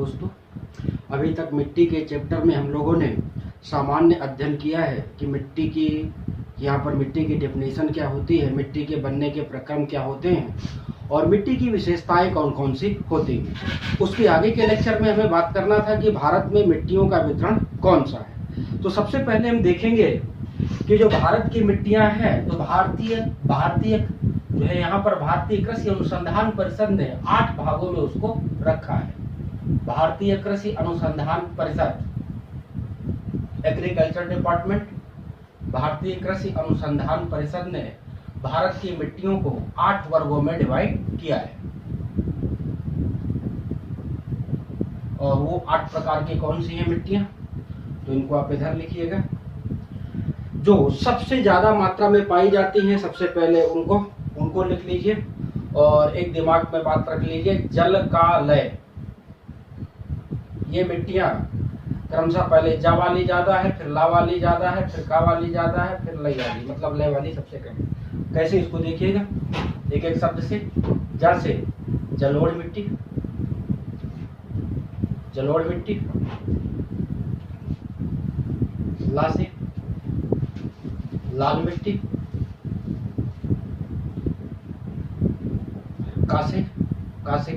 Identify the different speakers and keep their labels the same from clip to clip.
Speaker 1: दोस्तों, अभी तक मिट्टी के चैप्टर में हम लोगों ने सामान्य अध्ययन किया है कि मिट्टी की यहाँ पर मिट्टी की डेफिनेशन क्या होती है, मिट्टी के बनने के प्रक्रम क्या होते हैं और मिट्टी की विशेषताएं कौन कौन सी होती हैं। उसके आगे के लेक्चर में हमें बात करना था कि भारत में मिट्टियों का वितरण कौन सा है। तो सबसे पहले हम देखेंगे कि जो भारत की मिट्टियां हैं, तो भारतीय जो है यहाँ पर भारतीय कृषि अनुसंधान परिषद ने 8 भागों में उसको रखा है। भारतीय कृषि अनुसंधान परिषद, एग्रीकल्चर डिपार्टमेंट, भारतीय कृषि अनुसंधान परिषद ने भारत की मिट्टियों को 8 वर्गों में डिवाइड किया है। और वो 8 प्रकार की कौन सी हैं मिट्टियां, तो इनको आप इधर लिखिएगा। जो सबसे ज्यादा मात्रा में पाई जाती हैं, सबसे पहले उनको लिख लीजिए और एक दिमाग में बात रख लीजिए, जल का लय। ये मिट्टियां क्रमशः पहले जा वाली ज्यादा है, फिर ला वाली ज्यादा है, फिर का वाली ज्यादा है, फिर लय वाली, मतलब लय वाली सबसे कम। कैसे, इसको देखिएगा एक एक शब्द से। जा से जलोढ़ मिट्टी, जलोढ़ मिट्टी। ला से लाल मिट्टी, का से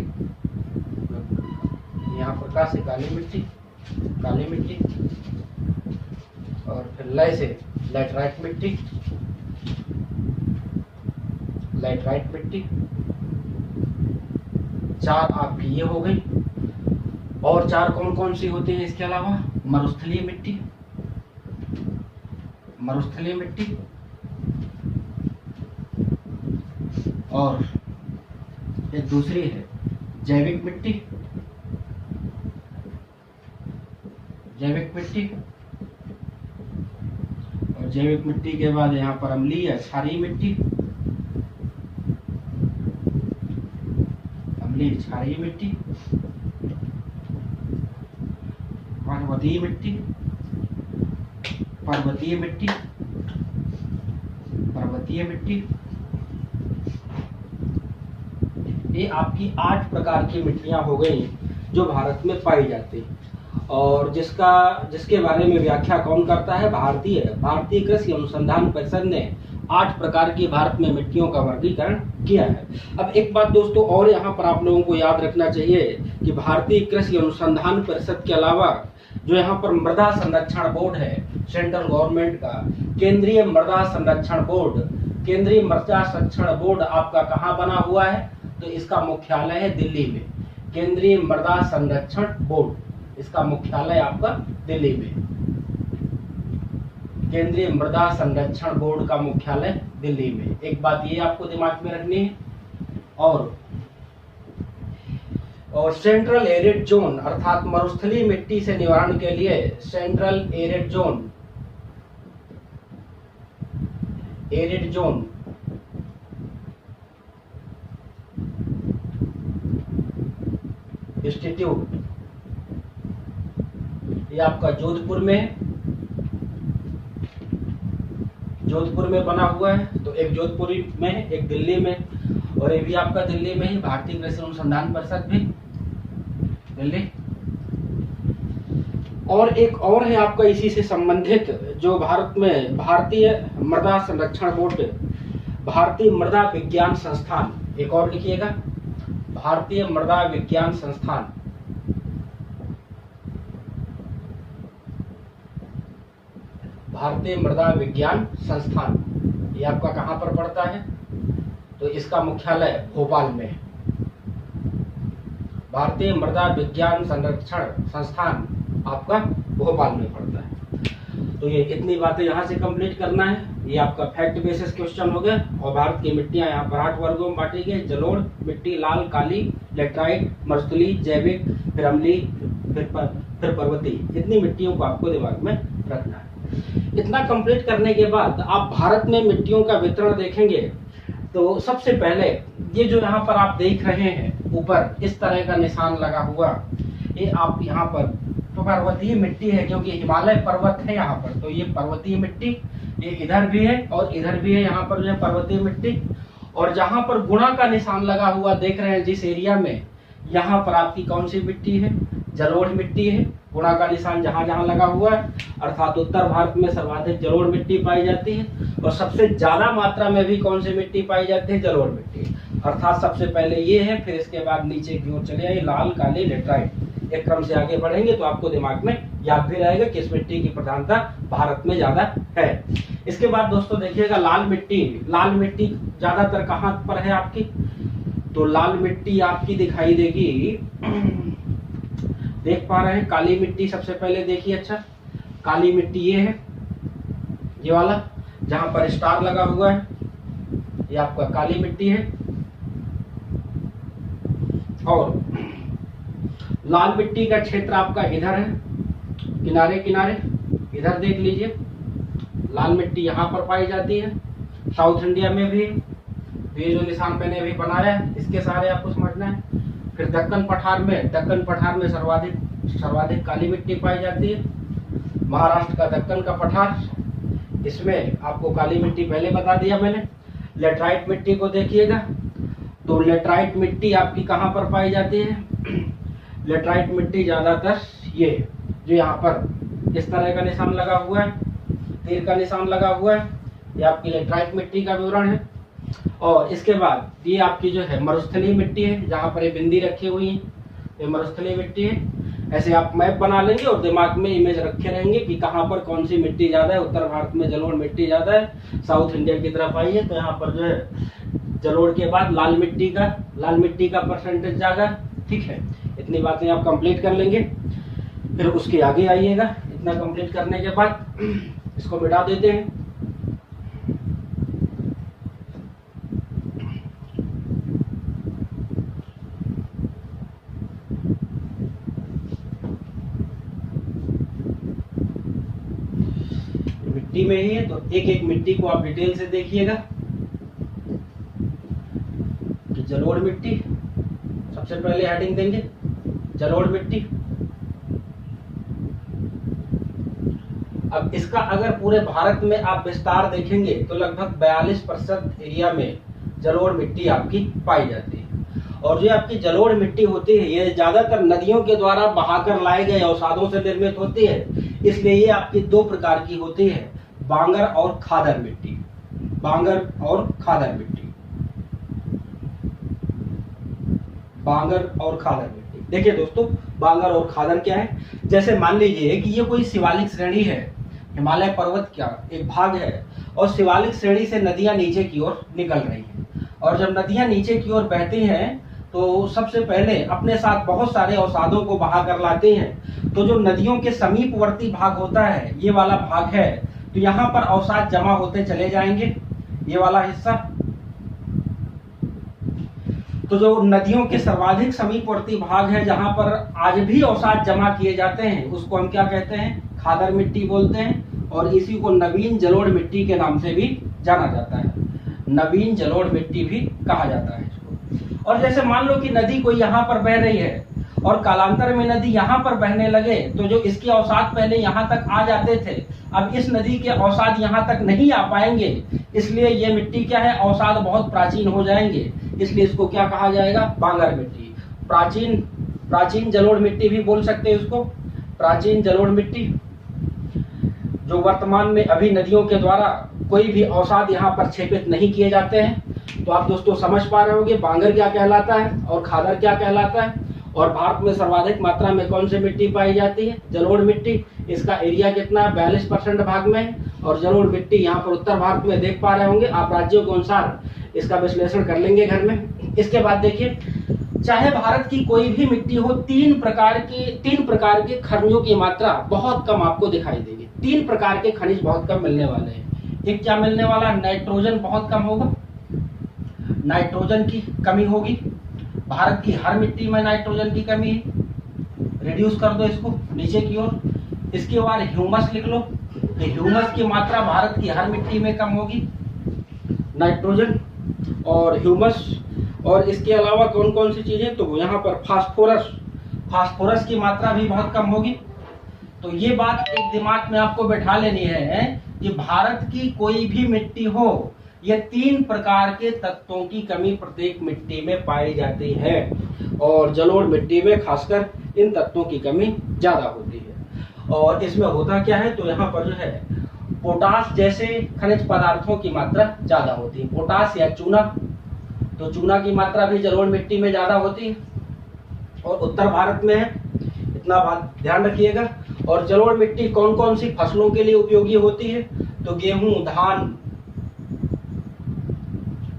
Speaker 1: यहाँ पर का से काली मिट्टी, काली मिट्टी। और फिर लय से लैटराइट मिट्टी, लैटराइट मिट्टी। 4 आपकी ये हो गई। और 4 कौन कौन सी होती हैं इसके अलावा? मरुस्थलीय मिट्टी, मरुस्थलीय मिट्टी। और एक दूसरी है जैविक मिट्टी, जैविक मिट्टी। और जैविक मिट्टी के बाद यहाँ पर अम्लीय क्षारीय मिट्टी, अम्लीय क्षारीय मिट्टी। पर्वतीय मिट्टी, पर्वतीय मिट्टी, पर्वतीय मिट्टी। ये आपकी 8 प्रकार की मिट्टियां हो गई जो भारत में पाई जाती हैं। और जिसके बारे में व्याख्या कौन करता है? भारतीय कृषि अनुसंधान परिषद ने 8 प्रकार की भारत में मिट्टियों का वर्गीकरण किया है। अब एक बात दोस्तों और यहाँ पर आप लोगों को याद रखना चाहिए कि भारतीय कृषि अनुसंधान परिषद के अलावा जो यहाँ पर मृदा संरक्षण बोर्ड है सेंट्रल गवर्नमेंट का, केंद्रीय मृदा संरक्षण बोर्ड, केंद्रीय मृदा संरक्षण बोर्ड आपका कहाँ बना हुआ है? तो इसका मुख्यालय है दिल्ली में। केंद्रीय मृदा संरक्षण बोर्ड, इसका मुख्यालय आपका दिल्ली में। केंद्रीय मृदा संरक्षण बोर्ड का मुख्यालय दिल्ली में। एक बात ये आपको दिमाग में रखनी है। और सेंट्रल एरिड जोन अर्थात मरुस्थलीय मिट्टी से निवारण के लिए central arid zone, arid zone institute, ये आपका जोधपुर में बना हुआ है। तो एक जोधपुर में, एक दिल्ली में, और ये भी आपका दिल्ली में ही भारतीय कृषि अनुसंधान परिषद भी दिल्ली। और एक और है आपका इसी से संबंधित जो भारत में भारतीय मृदा संरक्षण बोर्ड, भारतीय मृदा विज्ञान संस्थान। एक और लिखिएगा, भारतीय मृदा विज्ञान संस्थान। भारतीय मृदा विज्ञान संस्थान, ये आपका कहां पर पड़ता है? तो इसका मुख्यालय भोपाल में है। भारतीय मृदा विज्ञान संरक्षण संस्थान आपका भोपाल में पड़ता है। तो ये इतनी बातें यहाँ से कंप्लीट करना है। ये आपका फैक्ट बेसिस क्वेश्चन हो गया। और भारत की मिट्टियां यहाँ पर 8 वर्गों में बांटी गई। जलोढ़ मिट्टी, लाल, काली, लेटराइट, मरुस्थलीय, जैविक, फिर अम्लीय, फिर पर्वतीय। इतनी मिट्टियों को आपको दिमाग में रखना है। इतना कंप्लीट करने के बाद आप भारत में मिट्टियों का वितरण देखेंगे तो सबसे पहले ये जो यहाँ पर आप देख रहे हैं ऊपर इस तरह का निशान लगा हुआ, ये आप यहाँ पर तो पर्वतीय मिट्टी है क्योंकि हिमालय पर्वत है यहाँ पर। तो ये पर्वतीय मिट्टी, ये इधर भी है और इधर भी है, यहाँ पर जो है पर्वतीय मिट्टी। और जहाँ पर गुणा का निशान लगा हुआ देख रहे हैं जिस एरिया में, यहाँ पर आपकी कौन सी मिट्टी है? जलोढ़ मिट्टी है, गुणा का निशान जहां जहां लगा हुआ है, अर्थात उत्तर भारत में सर्वाधिक जलोढ़ मिट्टी पाई जाती है। और सबसे ज्यादा मात्रा में भी कौन सी मिट्टी पाई जाती है? जलोढ़ मिट्टी। अर्थात सबसे पहले ये है, फिर इसके बाद नीचे की ओर चले आइए, लाल, काली, लेटराइट। एक क्रम से आगे बढ़ेंगे तो आपको दिमाग में याद भी रहेगा किस मिट्टी की प्रधानता भारत में ज्यादा है। इसके बाद दोस्तों देखिएगा लाल मिट्टी। लाल मिट्टी ज्यादातर कहाँ पर है आपकी? तो लाल मिट्टी आपकी दिखाई देगी, देख पा रहे हैं, काली मिट्टी सबसे पहले देखिए। अच्छा, काली मिट्टी ये है, ये वाला जहां पर स्टार लगा हुआ है, ये आपका काली मिट्टी है। और लाल मिट्टी का क्षेत्र आपका इधर है, किनारे किनारे, इधर देख लीजिए। लाल मिट्टी यहाँ पर पाई जाती है, साउथ इंडिया में भी। ये जो निशान मैंने अभी बनाया है, इसके सहारे आपको समझना है। फिर दक्कन पठार में सर्वाधिक काली मिट्टी पाई जाती है। महाराष्ट्र का दक्कन का पठार, इसमें आपको काली मिट्टी पहले बता दिया मैंने। लेटराइट मिट्टी को देखिएगा, तो लेटराइट मिट्टी आपकी कहाँ पर पाई जाती है? लेटराइट मिट्टी ज्यादातर ये जो यहाँ पर इस तरह का निशान लगा हुआ है, तीर का निशान लगा हुआ है, ये आपकी लेटराइट मिट्टी का विवरण है। और इसके बाद ये आपकी जो है मरुस्थलीय मिट्टी है, जहाँ पर ये बिंदी रखी हुई है, ये मरुस्थलीय मिट्टी है। ऐसे आप मैप बना लेंगे और दिमाग में इमेज रखे रहेंगे कि कहाँ पर कौन सी मिट्टी ज्यादा है। उत्तर भारत में जलोढ़ मिट्टी ज्यादा है, साउथ इंडिया की तरफ आई है तो यहाँ पर जो है जलोढ़ के बाद लाल मिट्टी का परसेंटेज ज्यादा। ठीक है, इतनी बातें आप कंप्लीट कर लेंगे। फिर उसके आगे आइएगा, इतना कंप्लीट करने के बाद इसको मिटा देते हैं। मिट्टी में ही है तो एक एक मिट्टी को आप डिटेल से देखिएगा कि जलोढ़ मिट्टी सबसे पहले हेडिंग देंगे, जलोढ़ मिट्टी। अब इसका अगर पूरे भारत में आप विस्तार देखेंगे तो लगभग 42% एरिया में जलोढ़ मिट्टी आपकी पाई जाती है। और जो आपकी जलोढ़ मिट्टी होती है ये ज्यादातर नदियों के द्वारा बहाकर लाए गए अवसादों से निर्मित होती है, इसलिए ये आपकी दो प्रकार की होती है, बांगर और खादर मिट्टी। बांगर और खादर मिट्टी, बांगर और खादर मिट्टी। देखिए दोस्तों, बांगर और खादर क्या है? जैसे मान लीजिए कि ये कोई शिवालिक श्रेणी है, हिमालय पर्वत का एक भाग है, और शिवालिक श्रेणी से नदियां नीचे की ओर निकल रही हैं। और जब नदियां नीचे की ओर बहती हैं तो सबसे पहले अपने साथ बहुत सारे अवसादों को बहा कर लाती हैं। तो जो नदियों के समीपवर्ती भाग होता है, ये वाला भाग है, तो यहाँ पर अवसाद जमा होते चले जाएंगे, ये वाला हिस्सा। तो जो नदियों के सर्वाधिक समीपवर्ती भाग है जहां पर आज भी अवसाद जमा किए जाते हैं, उसको हम क्या कहते हैं? खादर मिट्टी बोलते हैं। और इसी को नवीन जलोढ़ मिट्टी के नाम से भी जाना जाता है, नवीन जलोढ़ मिट्टी भी कहा जाता है इसको। और जैसे मान लो कि नदी कोई यहाँ पर बह रही है और कालांतर में नदी यहाँ पर बहने लगे, तो जो इसके अवसाद पहले यहाँ तक आ जाते थे, अब इस नदी के अवसाद यहाँ तक नहीं आ पाएंगे, इसलिए ये मिट्टी क्या है? अवसाद बहुत प्राचीन हो जाएंगे, इसलिए इसको क्या कहा जाएगा? बांगर मिट्टी। प्राचीन जलोढ़ मिट्टी भी बोल सकते हैं उसको, प्राचीन जलोढ़ मिट्टी। जो वर्तमान में अभी नदियों के द्वारा कोई भी अवसाद यहाँ पर क्षेपित नहीं किए जाते हैं। तो आप दोस्तों समझ पा रहे होंगे बांगर क्या कहलाता है और खादर क्या कहलाता है। और भारत में सर्वाधिक मात्रा में कौन सी मिट्टी पाई जाती है? जलोढ़ मिट्टी। इसका एरिया कितना है? 42% भाग में। और जलोढ़ मिट्टी यहाँ पर उत्तर भारत में देख पा रहे होंगे आप, राज्यों के अनुसार इसका विश्लेषण कर लेंगे घर में। इसके बाद देखिए, चाहे भारत की कोई भी मिट्टी हो, तीन प्रकार के खनिजों की मात्रा बहुत कम आपको दिखाई देगी। 3 प्रकार के खनिज बहुत कम मिलने वाले हैं। एक क्या मिलने वाला? नाइट्रोजन बहुत कम होगा, नाइट्रोजन की कमी होगी। भारत की हर मिट्टी में नाइट्रोजन की कमी है, रिड्यूस कर दो इसको नीचे की ओर। इसके बाद ह्यूमस लिख लो, ह्यूमस की मात्रा भारत की हर मिट्टी में कम होगी, नाइट्रोजन और ह्यूमस। और इसके अलावा कौन कौन सी चीजें? तो यहाँ पर फास्फोरस की मात्रा भी बहुत कम होगी। तो ये बात एक दिमाग में आपको बैठा लेनी है कि भारत की कोई भी मिट्टी हो, ये 3 प्रकार के तत्वों की कमी प्रत्येक मिट्टी में पाई जाती है। और जलोढ़ मिट्टी में खासकर इन तत्वों की कमी ज़्यादा होती है। और इसमें होता क्या है, तो यहाँ पर जो है पोटास जैसे खनिज पदार्थों की मात्रा ज़्यादा होती है। पोटास या चूना, तो चूना की मात्रा भी जलोढ़ मिट्टी में ज़्यादा होती है और उत्तर भारत में है, इतना बात ध्यान रखिएगा। और जलोढ़ मिट्टी कौन कौन सी फसलों के लिए उपयोगी होती है, तो गेहूं, धान,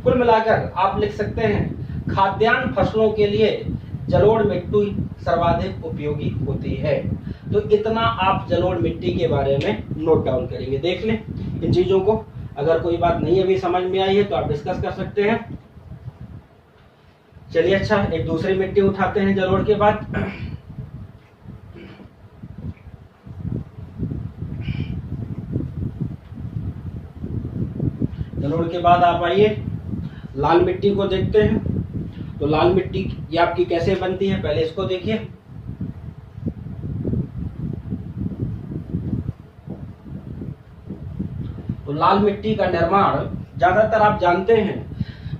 Speaker 1: कुल मिलाकर आप लिख सकते हैं खाद्यान्न फसलों के लिए जलोढ़ मिट्टी सर्वाधिक उपयोगी होती है। तो इतना आप जलोढ़ मिट्टी के बारे में नोट डाउन करेंगे। देख लें इन चीजों को, अगर कोई बात नहीं अभी समझ में आई है तो आप डिस्कस कर सकते हैं। चलिए अच्छा, एक दूसरी मिट्टी उठाते हैं जलोढ़ के बाद। जलोढ़ के बाद आप आइए लाल मिट्टी को देखते हैं। तो लाल मिट्टी ये आपकी कैसे बनती है, पहले इसको देखिए। तो लाल मिट्टी का निर्माण ज्यादातर आप जानते हैं,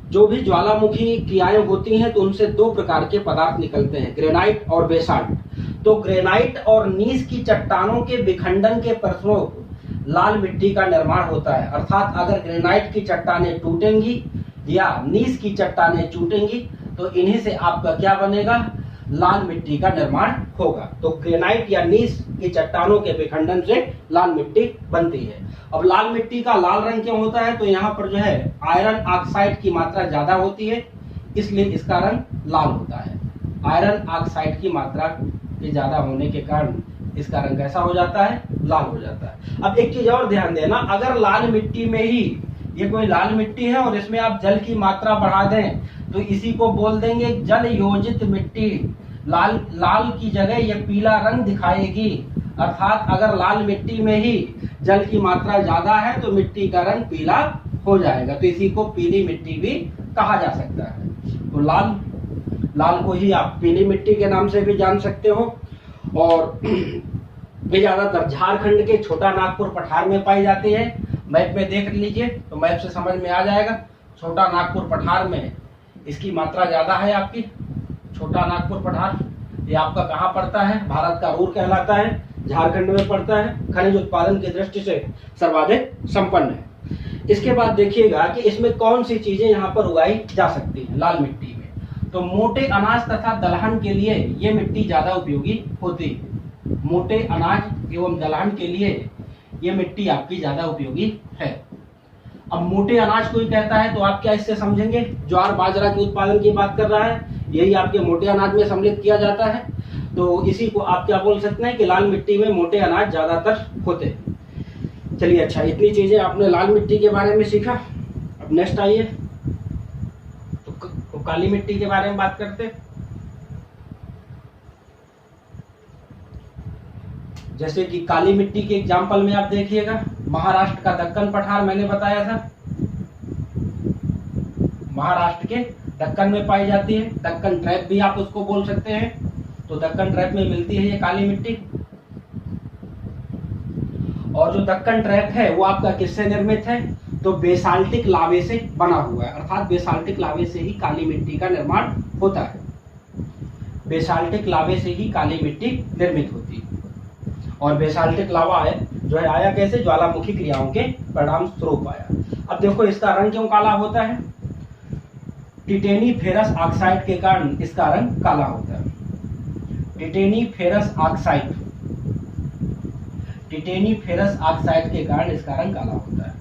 Speaker 1: जो भी ज्वालामुखी क्रियाएं होती हैं तो उनसे दो प्रकार के पदार्थ निकलते हैं, ग्रेनाइट और बेसाल्ट। तो ग्रेनाइट और नीस की चट्टानों के विखंडन के फलस्वरूप लाल मिट्टी का निर्माण होता है। अर्थात अगर ग्रेनाइट की चट्टानें टूटेंगी या नीस की चट्टानें टूटेंगी तो इन्हीं से आपका क्या बनेगा, लाल मिट्टी का निर्माण होगा। तो ग्रेनाइट या नीस की चट्टानों के विखंडन से लाल मिट्टी बनती है। अब लाल मिट्टी का लाल रंग क्यों होता है, तो यहाँ पर जो है आयरन ऑक्साइड की मात्रा ज्यादा होती है, इसलिए इसका रंग लाल होता है। आयरन ऑक्साइड की मात्रा के ज्यादा होने के कारण इसका रंग कैसा हो जाता है, लाल हो जाता है। अब एक चीज और ध्यान देना, अगर लाल मिट्टी में ही ये कोई लाल मिट्टी है और इसमें आप जल की मात्रा बढ़ा दें तो इसी को बोल देंगे जल योजित मिट्टी। लाल की जगह ये पीला रंग दिखाएगी। अर्थात अगर लाल मिट्टी में ही जल की मात्रा ज्यादा है तो मिट्टी का रंग पीला हो जाएगा, तो इसी को पीली मिट्टी भी कहा जा सकता है। तो लाल को ही आप पीली मिट्टी के नाम से भी जान सकते हो। और ये ज्यादातर झारखंड के छोटा नागपुर पठार में पाई जाती है। मैप में देख लीजिए तो मैप से समझ में आ जाएगा। छोटा नागपुर पठार में इसकी मात्रा ज्यादा है आपकी। छोटा नागपुर पठार ये आपका कहाँ पड़ता है, भारत का रूर कहलाता है, झारखंड में पड़ता है, खनिज उत्पादन की दृष्टि से सर्वाधिक संपन्न है। इसके बाद देखिएगा कि इसमें कौन सी चीजें यहाँ पर उगाई जा सकती है लाल मिट्टी में। तो मोटे अनाज तथा दलहन के लिए ये मिट्टी ज्यादा उपयोगी होती है। मोटे अनाज एवं दलहन के लिए ये मिट्टी आपकी ज्यादा उपयोगी है। अब मोटे अनाज कोई कहता है तो आप क्या इससे समझेंगे, ज्वार बाजरा के उत्पादन की बात कर रहा है, यही आपके मोटे अनाज में सम्मिलित किया जाता है। तो इसी को आप क्या बोल सकते हैं कि लाल मिट्टी में मोटे अनाज ज्यादातर होते हैं। चलिए अच्छा, इतनी चीजें आपने लाल मिट्टी के बारे में सीखा। अब नेक्स्ट आइए तो काली मिट्टी के बारे में बात करते हैं। जैसे कि काली मिट्टी के एग्जाम्पल में आप देखिएगा, महाराष्ट्र का दक्कन पठार मैंने बताया था, महाराष्ट्र के दक्कन में पाई जाती है। दक्कन ट्रैप भी आप उसको बोल सकते हैं। तो दक्कन ट्रैप में मिलती है ये काली मिट्टी। और जो दक्कन ट्रैप है वो आपका किससे निर्मित है, तो बेसाल्टिक लावे से बना हुआ है। अर्थात बेसाल्टिक लावे से ही काली मिट्टी का निर्माण होता है। बेसाल्टिक लावे से ही काली मिट्टी निर्मित होती है। और बेसाल्टिक लावा है जो है आया कैसे, ज्वालामुखी क्रियाओं के परिणाम स्वरूप आया। अब देखो इसका रंग क्यों काला होता है, टिटेनी फेरस ऑक्साइड के कारण इसका रंग काला होता है। टिटेनी फेरस ऑक्साइड के कारण इसका रंग काला होता है।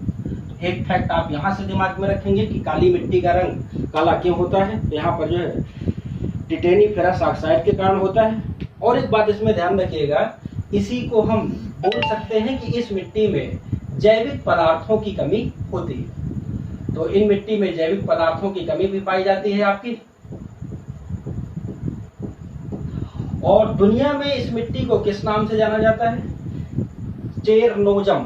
Speaker 1: एक फैक्ट आप यहाँ से दिमाग में रखेंगे कि काली मिट्टी का रंग काला क्यों होता है, तो यहाँ पर जो है टिटेनी फेरस ऑक्साइड के कारण होता है। और एक बात इसमें ध्यान रखिएगा, इसी को हम बोल सकते हैं कि इस मिट्टी में जैविक पदार्थों की कमी होती है। तो इन मिट्टी में जैविक पदार्थों की कमी भी पाई जाती है आपकी। और दुनिया में इस मिट्टी को किस नाम से जाना जाता है, चेरनोजम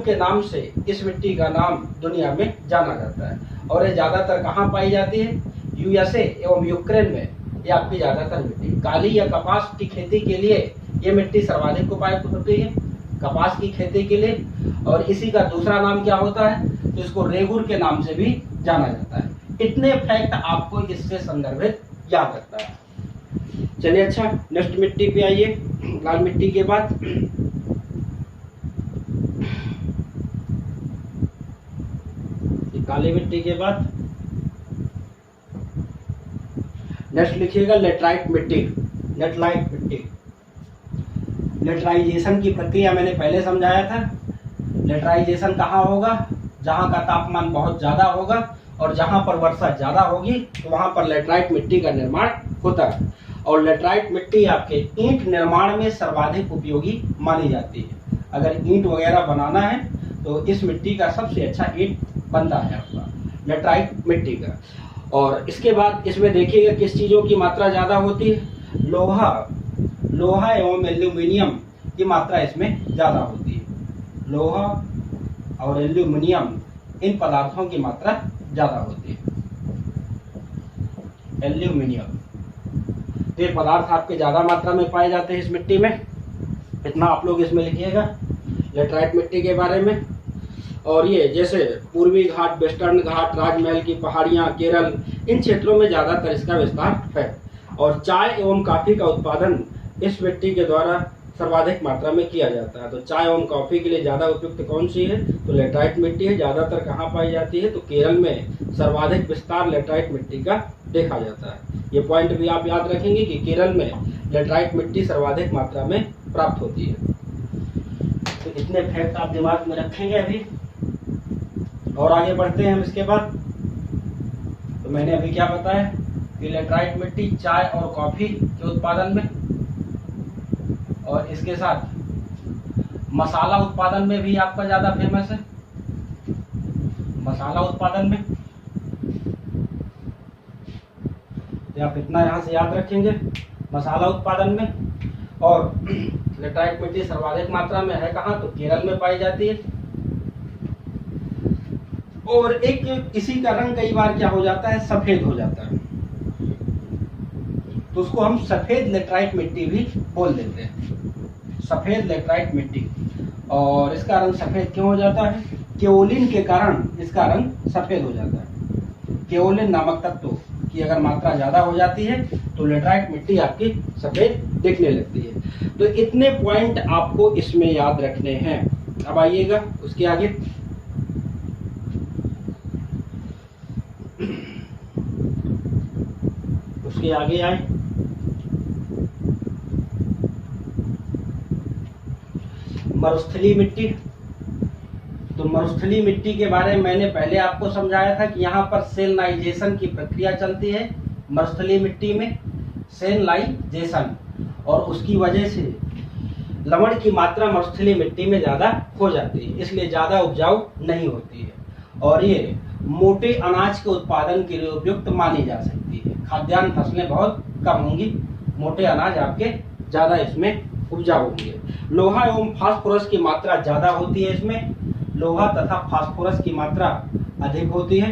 Speaker 1: के नाम से इस मिट्टी का नाम दुनिया में जाना जाता है। और ये ज्यादातर कहाँ पाई जाती है, यूएसए एवं यूक्रेन में ये आपकी ज्यादातर मिट्टी। काली या कपास की खेती के लिए ये मिट्टी सर्वाधिक उपयुक्त होती है, कपास की खेती के लिए। और इसी का दूसरा नाम क्या होता है, तो इसको रेगुर के नाम से भी जाना जाता है। इतने फैक्ट आपको इससे संदर्भित याद रखना है। चलिए अच्छा, नेक्स्ट मिट्टी पे आइए। लाल मिट्टी के बाद काली मिट्टी के बाद नेक्स्ट लिखिएगा लेटराइट मिट्टी। लेटराइट मिट्टी, लेटराइजेशन की प्रक्रिया मैंने पहले समझाया था। लेटराइजेशन कहाँ होगा? जहाँ का तापमान बहुत ज़्यादा होगा और जहाँ पर वर्षा ज़्यादा होगी तो वहाँ पर लेटराइट मिट्टी का निर्माण होता है। और लेटराइट मिट्टी आपके ईंट निर्माण में सर्वाधिक उपयोगी मानी जाती है। अगर ईंट वगैरह बनाना है तो इस मिट्टी का सबसे अच्छा ईंट बनता है आपका लेटराइट मिट्टी का। और इसके बाद इसमें देखिएगा किस चीज़ों की मात्रा ज़्यादा होती है? लोहा एवं एल्यूमिनियम की मात्रा इसमें ज़्यादा होती है। लोहा और एल्यूमिनियम इन पदार्थों की मात्रा ज़्यादा होती है। एल्यूमिनियम, तो ये पदार्थ आपके ज़्यादा मात्रा में पाए जाते हैं इस मिट्टी में। इतना आप लोग इसमें लिखिएगा लेटराइट मिट्टी के बारे में। और ये जैसे पूर्वी घाट, वेस्टर्न घाट, राजमहल की पहाड़ियाँ, केरल, इन क्षेत्रों में ज़्यादातर इसका विस्तार है। और चाय एवं कॉफ़ी का उत्पादन इस मिट्टी के द्वारा सर्वाधिक मात्रा में किया जाता है। तो चाय एवं कॉफ़ी के लिए ज़्यादा उपयुक्त कौन सी है? तो लेटराइट मिट्टी है। ज़्यादातर कहाँ पाई जाती है? तो केरल में सर्वाधिक विस्तार लेटराइट मिट्टी का देखा जाता है। ये पॉइंट भी आप याद रखेंगे कि केरल में लेटराइट मिट्टी सर्वाधिक मात्रा में प्राप्त होती है। तो इतने फैक्ट आप दिमाग में रखेंगे अभी। और आगे बढ़ते हैं हम इसके बाद। तो मैंने अभी क्या बताया कि लेटराइट मिट्टी चाय और कॉफ़ी के उत्पादन में, और इसके साथ मसाला उत्पादन में भी आपका ज़्यादा फेमस है। मसाला उत्पादन में तो आप इतना यहाँ से याद रखेंगे, मसाला उत्पादन में। और लेटराइट मिट्टी सर्वाधिक मात्रा में है कहाँ? तो केरल में पाई जाती है। और एक इसी का रंग कई बार क्या हो जाता है? सफेद हो जाता है, तो उसको हम सफेद लेटराइट मिट्टी भी बोल देते हैं। सफेद लेटराइट मिट्टी। और इसका रंग सफेद क्यों हो जाता है? केओलिन के कारण इसका रंग सफेद हो जाता है। केओलिन नामक तत्व की अगर मात्रा ज्यादा हो जाती है तो लेटराइट मिट्टी आपकी सफेद दिखने लगती है। तो इतने पॉइंट आपको इसमें याद रखने हैं। अब आइएगा उसके आगे। उसके आगे आए मरुस्थली मिट्टी। तो मरुस्थली मिट्टी के बारे में मैंने पहले आपको समझाया था कि यहाँ पर सेलिनाइजेशन की प्रक्रिया चलती है मरुस्थली मिट्टी में, सेलिनाइजेशन, और उसकी वजह से लवण की मात्रा मरुस्थली मिट्टी में ज़्यादा हो जाती है, इसलिए ज़्यादा उपजाऊ नहीं होती है। और ये मोटे अनाज के उत्पादन के लिए उपयुक्त मानी जा सकती है। खाद्यान्न फसलें बहुत कम होंगी, मोटे अनाज आपके ज़्यादा इसमें उपजाऊ होंगे। लोहा एवं फास्फोरस की मात्रा ज़्यादा होती है इसमें। लोहा तथा फास्फोरस की मात्रा अधिक होती है।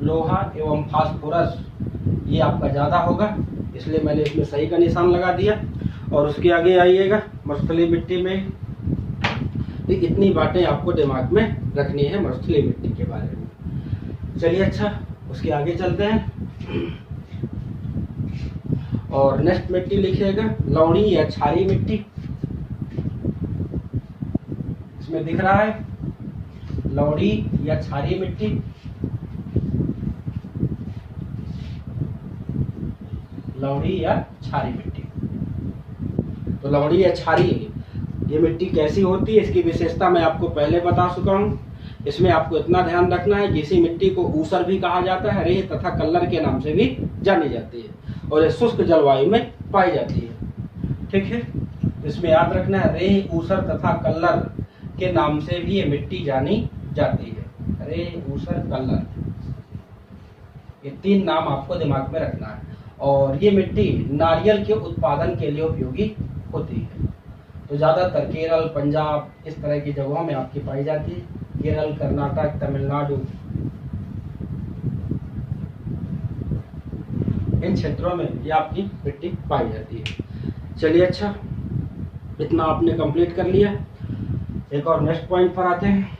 Speaker 1: लोहा एवं फास्फोरस ये आपका ज़्यादा होगा, इसलिए मैंने इसमें सही का निशान लगा दिया। और उसके आगे आइएगा मरुस्थली मिट्टी में। तो इतनी बातें आपको दिमाग में रखनी है मरुस्थली मिट्टी के बारे में। चलिए अच्छा, उसके आगे चलते हैं। और नेक्स्ट मिट्टी लिखिएगा लवणी या क्षारीय मिट्टी। इसमें दिख रहा है लवणी या क्षारीय मिट्टी। लवणी या क्षारीय मिट्टी। तो लवणी या क्षारीय ये मिट्टी कैसी होती है, इसकी विशेषता मैं आपको पहले बता चुका हूँ। इसमें आपको इतना ध्यान रखना है कि इसी मिट्टी को ऊसर भी कहा जाता है, रेत तथा कल्लर के नाम से भी जानी जाती है, और ये शुष्क जलवायु में पाई जाती है। ठीक है, इसमें याद रखना है रेत, ऊसर तथा कल्लर के नाम से भी ये मिट्टी जानी जाती है। रेत, ऊसर, कल्लर, ये तीन नाम आपको दिमाग में रखना है। और ये मिट्टी नारियल के उत्पादन के लिए उपयोगी होती है। तो ज़्यादातर केरल, पंजाब, इस तरह की जगहों में आपकी पाई जाती है। केरल, कर्नाटक, तमिलनाडु, इन क्षेत्रों में ये आपकी मिट्टी पाई जाती है। चलिए अच्छा, इतना आपने कंप्लीट कर लिया। एक और नेक्स्ट पॉइंट पर आते हैं।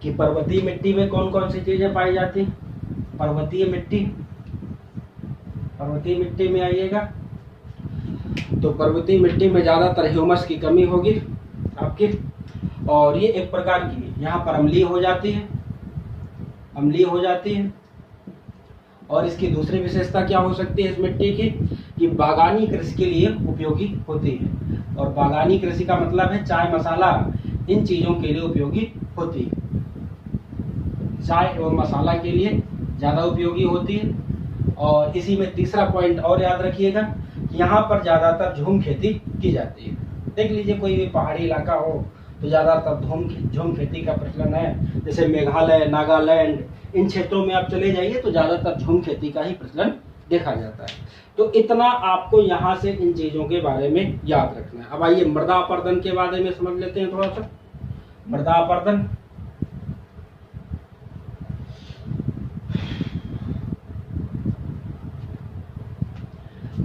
Speaker 1: कि पर्वतीय मिट्टी में कौन कौन सी चीजें पाई जाती हैं। पर्वतीय मिट्टी में आइएगा तो पर्वतीय मिट्टी में ज्यादातर ह्यूमस की कमी होगी आपकी, और ये एक प्रकार की यहाँ पर अम्लीय हो जाती है। और इसकी दूसरी विशेषता क्या हो सकती है इस मिट्टी की, कि बागानी कृषि के लिए उपयोगी होती है। और बागानी कृषि का मतलब है चाय मसाला, इन चीजों के लिए उपयोगी होती है। चाय एवं मसाला के लिए ज्यादा उपयोगी होती है। और इसी में तीसरा पॉइंट और याद रखिएगा, यहाँ पर ज्यादातर झूम खेती की जाती है। देख लीजिए कोई भी पहाड़ी इलाका हो तो ज्यादातर झूम खेती का प्रचलन है। जैसे मेघालय, नागालैंड, इन क्षेत्रों में आप चले जाइए तो ज्यादातर झूम खेती का ही प्रचलन देखा जाता है। तो इतना आपको यहाँ से इन चीजों के बारे में याद रखना है। अब आइए मृदा अपरदन के बारे में समझ लेते हैं थोड़ा सा। मृदा अपरदन,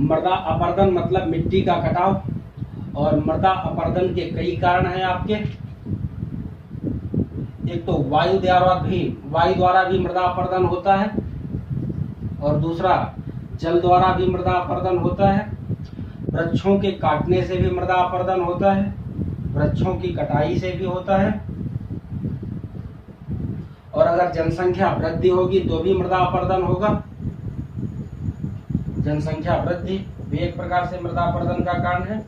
Speaker 1: मृदा अपरदन मतलब मिट्टी का कटाव। और मृदा अपरदन के कई कारण हैं आपके। एक तो वायु द्वारा भी मृदा अपरदन होता है, और दूसरा जल द्वारा भी मृदा अपरदन होता है। वृक्षों के काटने से भी मृदा अपरदन होता है, वृक्षों की कटाई से भी होता है। और अगर जनसंख्या वृद्धि होगी तो भी मृदा अपरदन होगा। जनसंख्या वृद्धि भी एक प्रकार से मृदा अपरदन का कारण है।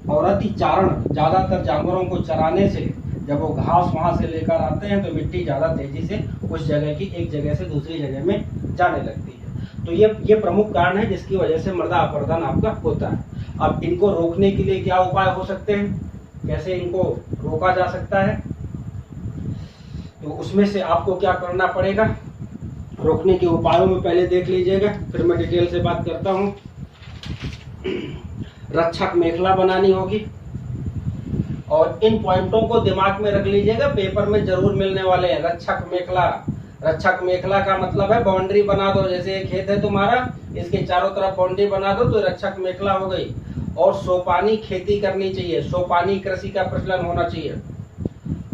Speaker 1: और अतिचारण, ज्यादातर जानवरों को चराने से जब वो घास वहां से लेकर आते हैं तो मिट्टी ज्यादा तेजी से उस जगह की एक जगह से दूसरी जगह में जाने लगती है। तो ये प्रमुख कारण है जिसकी वजह से मृदा अपरदन आपका होता है। अब इनको रोकने के लिए क्या उपाय हो सकते हैं, कैसे इनको रोका जा सकता है, तो उसमें से आपको क्या करना पड़ेगा, रोकने के उपायों में पहले देख लीजिएगा, फिर मैं डिटेल से बात करता हूं। रक्षक मेखला बनानी होगी, और इन पॉइंटों को दिमाग में रख लीजिएगा, पेपर में जरूर मिलने वाले हैं। रक्षक मेखला का मतलब है बाउंड्री बना दो। जैसे एक खेत है तुम्हारा, इसके चारों तरफ बाउंड्री बना दो तो रक्षक मेखला हो गई। और सोपानी खेती करनी चाहिए, सोपानी कृषि का प्रचलन होना चाहिए।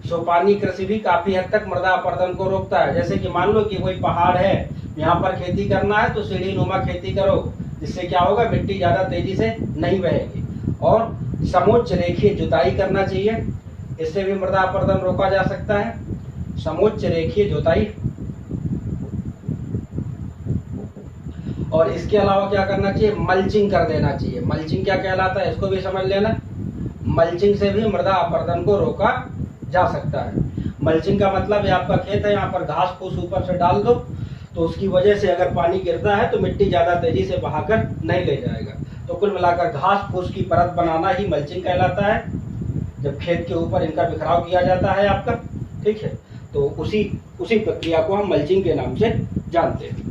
Speaker 1: सोपानी कृषि भी काफी हद तक मृदा अपरदन को रोकता है। जैसे कि मान लो कि कोई पहाड़ है, यहाँ पर खेती करना है तो सीढ़ी नुमा खेती करो, जिससे क्या होगा, मिट्टी ज्यादा तेजी से नहीं बहेगी। और समोच्च रेखीय जुताई करना चाहिए, इससे भी मृदा अपरदन रोका जा सकता है। समोच्च रेखीय जुताई। और इसके अलावा क्या करना चाहिए, मल्चिंग कर देना चाहिए। मल्चिंग क्या कहलाता है इसको भी समझ लेना। मल्चिंग से भी मृदा अपरदन को रोका जा सकता है। मल्चिंग का मतलब है आपका खेत है, यहाँ पर घास फूस ऊपर से डाल दो, तो उसकी वजह से अगर पानी गिरता है तो मिट्टी ज्यादा तेजी से बहाकर नहीं ले जाएगा। तो कुल मिलाकर घास फूस की परत बनाना ही मल्चिंग कहलाता है, जब खेत के ऊपर इनका बिखराव किया जाता है आपका। ठीक है, तो उसी प्रक्रिया को हम मल्चिंग के नाम से जानते हैं।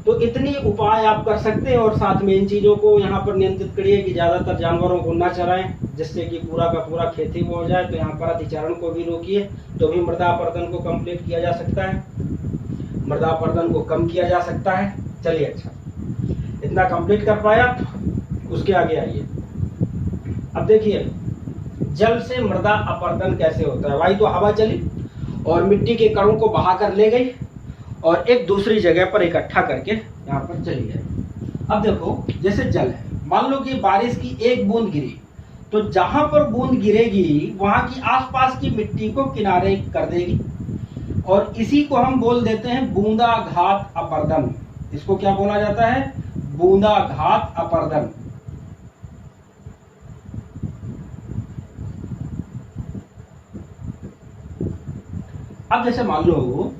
Speaker 1: तो इतनी उपाय आप कर सकते हैं, और साथ में इन चीजों को यहाँ पर नियंत्रित करिए कि ज्यादातर जानवरों को ना चराएं, जिससे कि पूरा का पूरा खेती वो हो जाए। तो यहाँ पर अतिचारण को भी रोकिए, तो भी मृदा अपरदन को कंप्लीट किया जा सकता है, मृदा अपरदन को कम किया जा सकता है। चलिए, अच्छा, इतना कंप्लीट कर पाया, उसके आगे आइए। अब देखिए जल से मृदा अपरदन कैसे होता है। वायु तो हवा चली और मिट्टी के कणों को बहाकर ले गई और एक दूसरी जगह पर इकट्ठा करके यहाँ पर चली गई। अब देखो, जैसे जल है, मान लो कि बारिश की एक बूंद गिरी, तो जहां पर बूंद गिरेगी वहां की आसपास की मिट्टी को किनारे कर देगी, और इसी को हम बोल देते हैं बूंदाघात अपरदन। इसको क्या बोला जाता है, बूंदाघात अपरदन। अब जैसे मान लो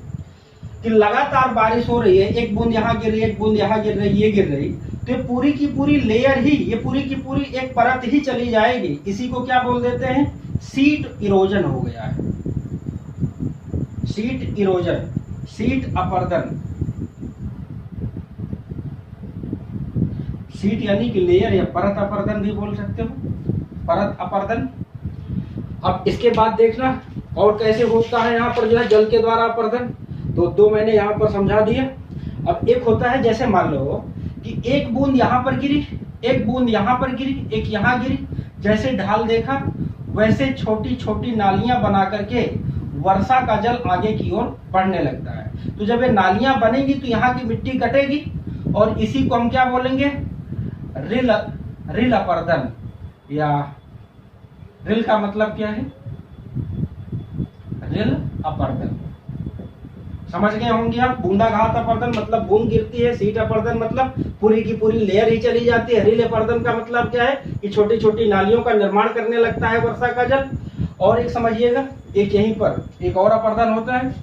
Speaker 1: कि लगातार बारिश हो रही है, एक बूंद यहाँ गिर रही है, एक बूंद यहाँ गिर रही है, ये गिर रही, तो ये पूरी की पूरी लेयर ही, ये पूरी की पूरी एक परत ही चली जाएगी। इसी को क्या बोल देते हैं, सीट इरोजन हो गया है। सीट इरोजन, सीट अपरदन। सीट यानी कि लेयर या परत अपरदन भी बोल सकते हो, परत अपरदन। अब इसके बाद देखना और कैसे होता है यहाँ पर जो है जल के द्वारा अपरदन। तो दो मैंने यहाँ पर समझा दिया। अब एक होता है, जैसे मान लो कि एक बूंद यहाँ पर गिरी, एक बूंद यहाँ पर गिरी, एक यहाँ गिरी, जैसे ढाल देखा वैसे छोटी छोटी नालियां बना करके वर्षा का जल आगे की ओर बढ़ने लगता है। तो जब ये नालियां बनेंगी तो यहाँ की मिट्टी कटेगी और इसी को हम क्या बोलेंगे, रिल अपर्दन, या रिल का मतलब क्या है, रिल अपर्दन। समझ गए होंगे आप। बूंदाघात अपर्दन मतलब बूंद गिरती है, शीट अपर्दन मतलब पूरी की पूरी लेयर ही चली जाती है। रिल अपर्दन का मतलब क्या है कि छोटी छोटी नालियों का निर्माण करने लगता है वर्षा का जल। और एक समझिएगा, एक यहीं पर एक और अपर्दन होता है,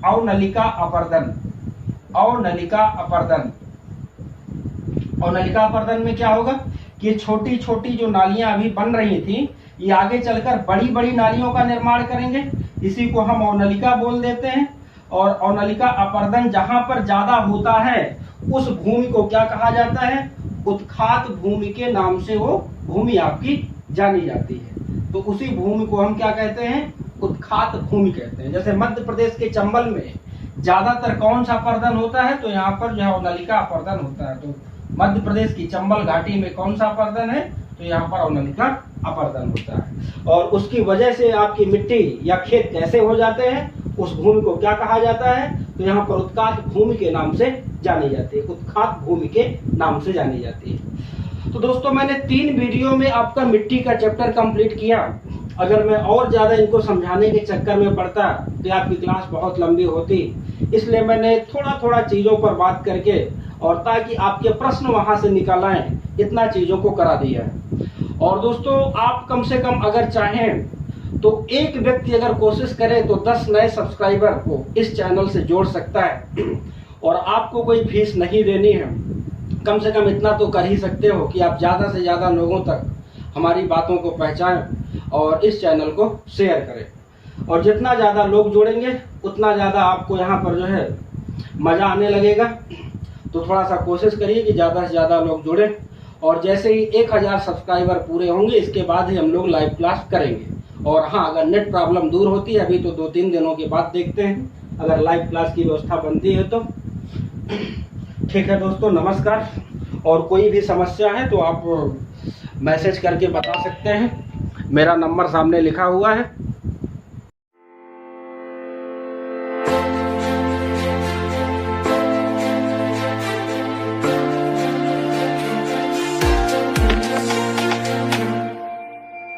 Speaker 1: अवनलिका अपर्दन। अवनलिका अपर्दन, अवनलिका अपर्दन में क्या होगा कि छोटी छोटी जो नालियां अभी बन रही थी ये आगे चलकर बड़ी बड़ी नालियों का निर्माण करेंगे, इसी को हम अवनलिका बोल देते हैं। और अवनलिका अपर्दन जहां पर ज्यादा होता है उस भूमि को क्या कहा जाता है, उत्खात भूमि के नाम से वो भूमि आपकी जानी जाती है। तो उसी भूमि को हम क्या कहते हैं, उत्खात भूमि कहते हैं। जैसे मध्य प्रदेश के चंबल में ज्यादातर कौन सा अपर्दन होता है, तो यहाँ पर जो है अवनलिका अपर्दन होता है। तो मध्य प्रदेश की चंबल घाटी में कौन सा अपर्दन है, तो यहाँ पर अवनलिका अपर्दन होता है। और उसकी वजह से आपकी मिट्टी या खेत कैसे हो जाते हैं, उस भूमि को क्या कहा जाता है, तो यहाँ पर उत्खात भूमि के नाम से जानी जाती है, उत्खात भूमि के नाम से जानी जाती है। तो दोस्तों मैंने 3 वीडियो में आपका मिट्टी का चैप्टर कंप्लीट किया। अगर मैं और ज्यादा इनको समझाने के चक्कर में पड़ता तो आपकी क्लास बहुत लंबी होती, इसलिए मैंने थोड़ा थोड़ा चीजों पर बात करके और ताकि आपके प्रश्न वहां से निकल आए, इतना चीजों को करा दिया है। और दोस्तों आप कम से कम अगर चाहें तो एक व्यक्ति अगर कोशिश करे तो 10 नए सब्सक्राइबर को इस चैनल से जोड़ सकता है और आपको कोई फीस नहीं देनी है। कम से कम इतना तो कर ही सकते हो कि आप ज्यादा से ज्यादा लोगों तक हमारी बातों को पहचानें और इस चैनल को शेयर करें। और जितना ज्यादा लोग जोड़ेंगे उतना ज्यादा आपको यहाँ पर जो है मजा आने लगेगा। तो थोड़ा सा कोशिश करिए कि ज्यादा से ज्यादा लोग जुड़े, और जैसे ही 1000 सब्सक्राइबर पूरे होंगे इसके बाद ही हम लोग लाइव क्लास करेंगे। और हाँ, अगर नेट प्रॉब्लम दूर होती है अभी तो 2-3 दिनों के बाद देखते हैं, अगर लाइव क्लास की व्यवस्था बनती है तो। ठीक है दोस्तों, नमस्कार। और कोई भी समस्या है तो आप मैसेज करके बता सकते हैं, मेरा नंबर सामने लिखा हुआ है।